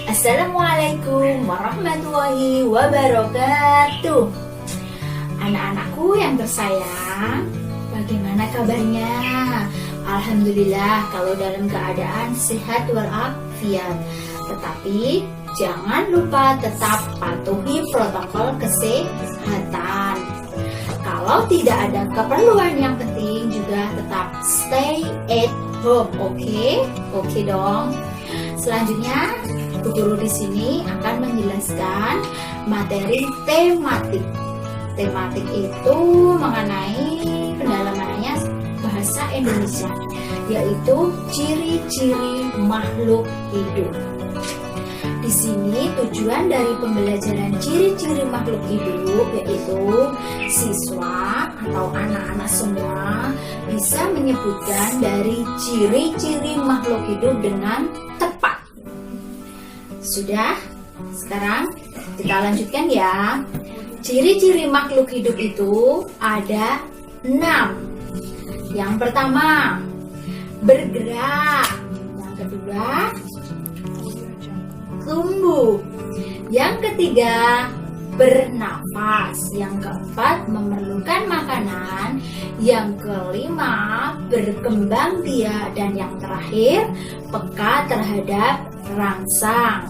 Assalamualaikum warahmatullahi wabarakatuh. Anak-anakku yang tersayang, bagaimana kabarnya? Alhamdulillah kalau dalam keadaan sehat walafiat. Tetapi jangan lupa tetap patuhi protokol kesehatan. Kalau tidak ada keperluan yang penting juga tetap stay at home, oke? Oke dong. Selanjutnya, Bu Guru di sini akan menjelaskan materi tematik. Tematik itu mengenai pendalamannya bahasa Indonesia, yaitu ciri-ciri makhluk hidup. Di sini tujuan dari pembelajaran ciri-ciri makhluk hidup yaitu siswa atau anak-anak semua bisa menyebutkan dari ciri-ciri makhluk hidup dengan tepat. Sudah? Sekarang kita lanjutkan ya. Ciri-ciri makhluk hidup itu ada 6. Yang pertama, bergerak. Yang kedua, tumbuh. Yang ketiga, bernafas. Yang keempat, memerlukan makanan. Yang kelima, berkembang biak. Dan yang terakhir, peka terhadap rangsang.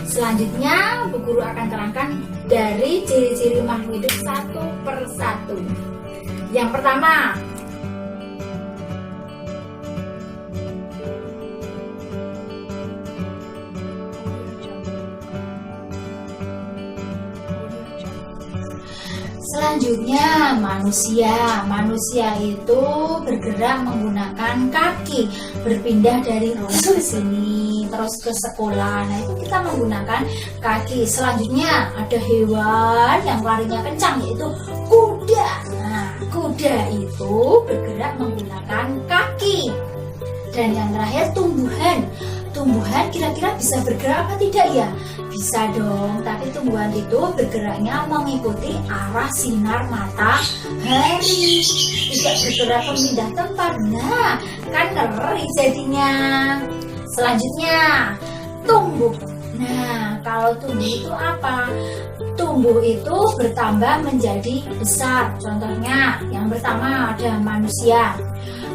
Selanjutnya, Bu Guru akan terangkan dari ciri-ciri makhluk hidup satu persatu. Yang pertama, selanjutnya manusia. Manusia itu bergerak menggunakan kaki, berpindah dari rumah ke sini, terus ke sekolah. Nah, itu kita menggunakan kaki. Selanjutnya ada hewan yang larinya kencang, yaitu kuda. Nah, kuda itu bergerak menggunakan kaki. Dan yang terakhir tumbuhan. Tumbuhan kira-kira bisa bergerak apa tidak ya? Bisa dong, tapi tumbuhan itu bergeraknya mengikuti arah sinar matahari. Tidak bergerak memindah tempat. Nah, kan ngeri jadinya. Selanjutnya, tumbuh. Nah, kalau tumbuh itu apa? Tumbuh itu bertambah menjadi besar. Contohnya, yang pertama ada manusia.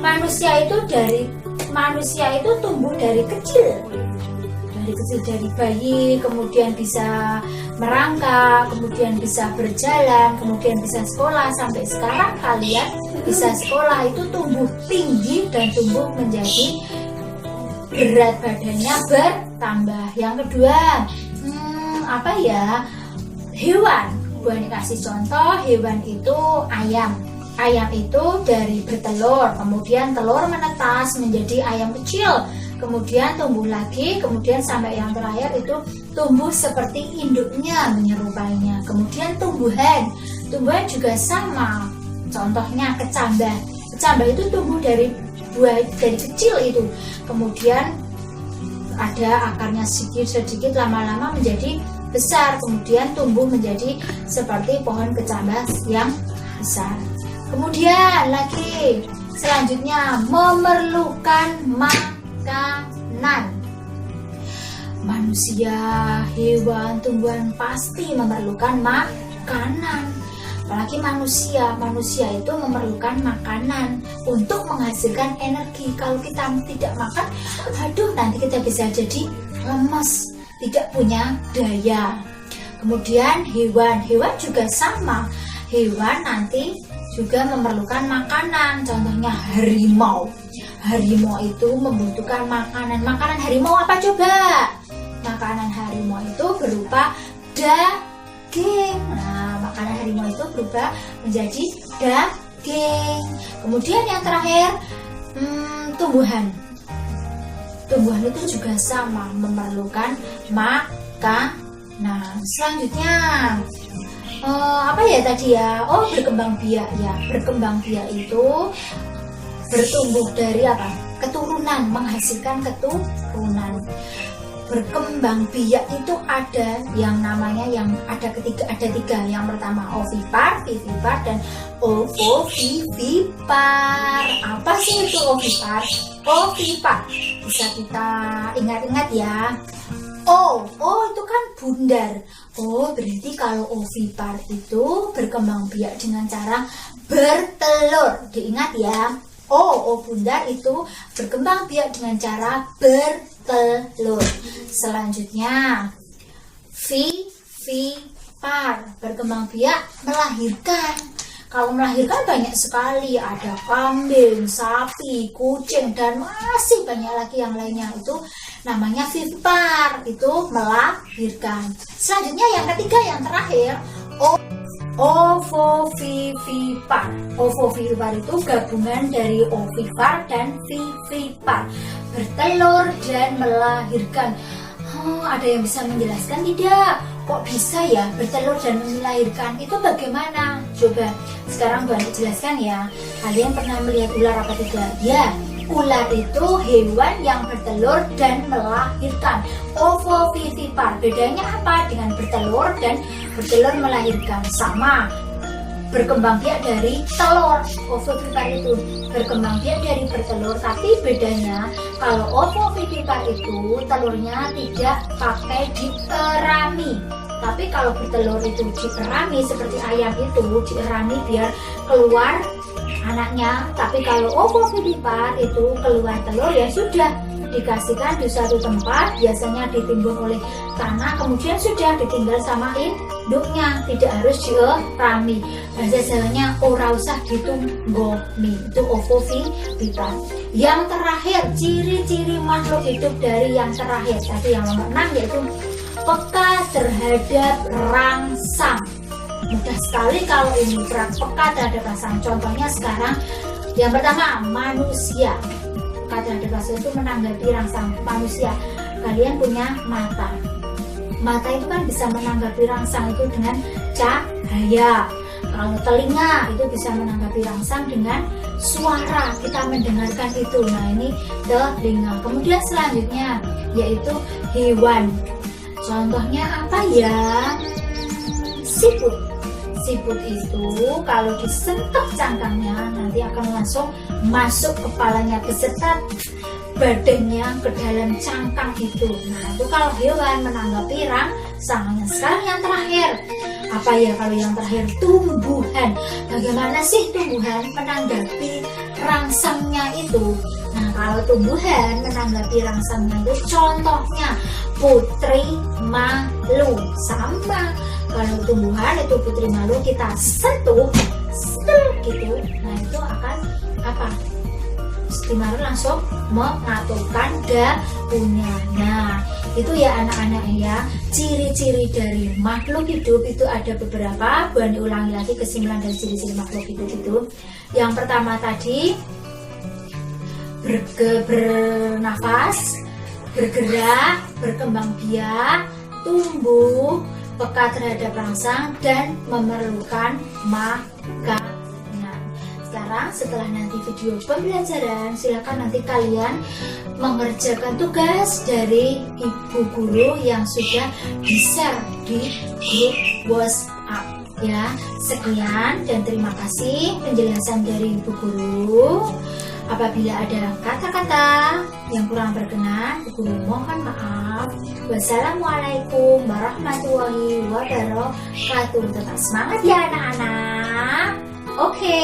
Manusia itu tumbuh dari kecil. Dari bayi, kemudian bisa merangkak, kemudian bisa berjalan, kemudian bisa sekolah. Sampai sekarang kalian bisa sekolah, itu tumbuh tinggi dan tumbuh menjadi berat badannya bertambah. Yang kedua, apa ya? Hewan. Gue kasih contoh, hewan itu ayam. Ayam itu dari bertelur, kemudian telur menetas menjadi ayam kecil, kemudian tumbuh lagi, kemudian sampai yang terakhir itu tumbuh seperti induknya, menyerupainya. Kemudian tumbuhan juga sama. Contohnya kecambah. Kecambah itu tumbuh dari kecil itu, kemudian ada akarnya sedikit lama-lama menjadi besar, kemudian tumbuh menjadi seperti pohon kecambah yang besar. Kemudian lagi selanjutnya memerlukan makanan. Manusia, hewan, tumbuhan pasti memerlukan makanan. Apalagi manusia itu memerlukan makanan untuk menghasilkan energi. Kalau kita tidak makan, nanti kita bisa jadi lemes, tidak punya daya. Kemudian hewan juga sama. Hewan nanti juga memerlukan makanan. Contohnya harimau. Harimau itu membutuhkan makanan. Makanan harimau apa coba? Makanan harimau itu berupa daging. Nah, makanan harimau itu berubah menjadi daging. Kemudian yang terakhir, tumbuhan. Tumbuhan itu juga sama, memerlukan makanan. Selanjutnya, apa ya tadi ya? Berkembang biak ya. Berkembang biak itu bertumbuh dari apa? Keturunan, menghasilkan keturunan. Berkembang biak itu ada yang namanya ada tiga. Yang pertama ovipar, vivipar, dan ovovivipar. Apa sih itu ovipar? Ovipar bisa kita ingat-ingat ya. Oh itu kan bundar. Oh berarti kalau ovipar itu berkembang biak dengan cara bertelur. Diingat ya. O bundar itu berkembang biak dengan cara bertelur. Selanjutnya vivipar berkembang biak melahirkan. Kalau melahirkan banyak sekali, ada kambing, sapi, kucing, dan masih banyak lagi yang lainnya. Itu namanya vivipar, itu melahirkan. Selanjutnya yang ketiga, yang terakhir, ovovivipar. Ovovivipar itu gabungan dari ovipar dan vivipar, bertelur dan melahirkan. Ada yang bisa menjelaskan tidak? Kok bisa ya bertelur dan melahirkan? Itu bagaimana? Coba sekarang Bu Ani jelaskan ya. Kalian pernah melihat ular apa tidak? Ya, ular itu hewan yang bertelur dan melahirkan. Ovovivipar. Bedanya apa dengan bertelur dan bertelur melahirkan? Sama, berkembang biak dari telur. Ovovivipar itu berkembang biak dari bertelur, tapi bedanya kalau ovovivipar itu telurnya tidak pakai dierami, tapi kalau bertelur itu dierami seperti ayam itu dierami biar keluar anaknya. Tapi kalau ovovivipar itu keluar telur ya sudah, dikasihkan di suatu tempat, biasanya ditimbun oleh tanah, kemudian sudah ditinggal sama induknya, tidak harus dierami. Bahasa Jawanya ora usah ditunggomi. Itu ovovivipar. Yang terakhir, ciri-ciri makhluk hidup dari yang terakhir tadi yang nomor 6 yaitu peka terhadap rangsang. Mudah sekali kalau ini peka terhadap rangsang. Contohnya sekarang yang pertama, manusia. Peka terhadap rangsang itu menanggapi rangsang manusia. Kalian punya mata. Mata itu kan bisa menanggapi rangsang itu dengan cahaya. Kalau telinga itu bisa menanggapi rangsang dengan suara, kita mendengarkan itu. Nah ini telinga. Kemudian selanjutnya yaitu hewan. Contohnya apa ya? Siput. Siput itu kalau disentuh cangkangnya nanti akan langsung masuk kepalanya beserta badannya ke dalam cangkang itu. Nah itu kalau hewan menanggapi rangsangnya. Sekarang yang terakhir, apa ya kalau yang terakhir? Tumbuhan. Bagaimana sih tumbuhan menanggapi rangsangnya itu? Nah kalau tumbuhan menanggapi rangsangnya itu contohnya putri malu. Sama kalau tumbuhan itu putri malu kita sentuh gitu, nah itu akan apa? Putri langsung mengaturkan daunnya. Nah itu ya anak-anak ya, ciri-ciri dari makhluk hidup itu ada beberapa. Bu Ani ulangi lagi kesimpulan dari ciri-ciri makhluk hidup itu. Yang pertama tadi bernafas, bergerak, berkembang biak, tumbuh, peka terhadap rangsang, dan memerlukan makanan. Sekarang setelah nanti video pembelajaran, silakan nanti kalian mengerjakan tugas dari ibu guru yang sudah di-share di grup WhatsApp ya. Sekian dan terima kasih penjelasan dari ibu guru. Apabila ada kata-kata yang kurang berkenan, ibu guru mohon maaf. Wassalamualaikum warahmatullahi wabarakatuh. Tetap semangat ya anak-anak. Oke.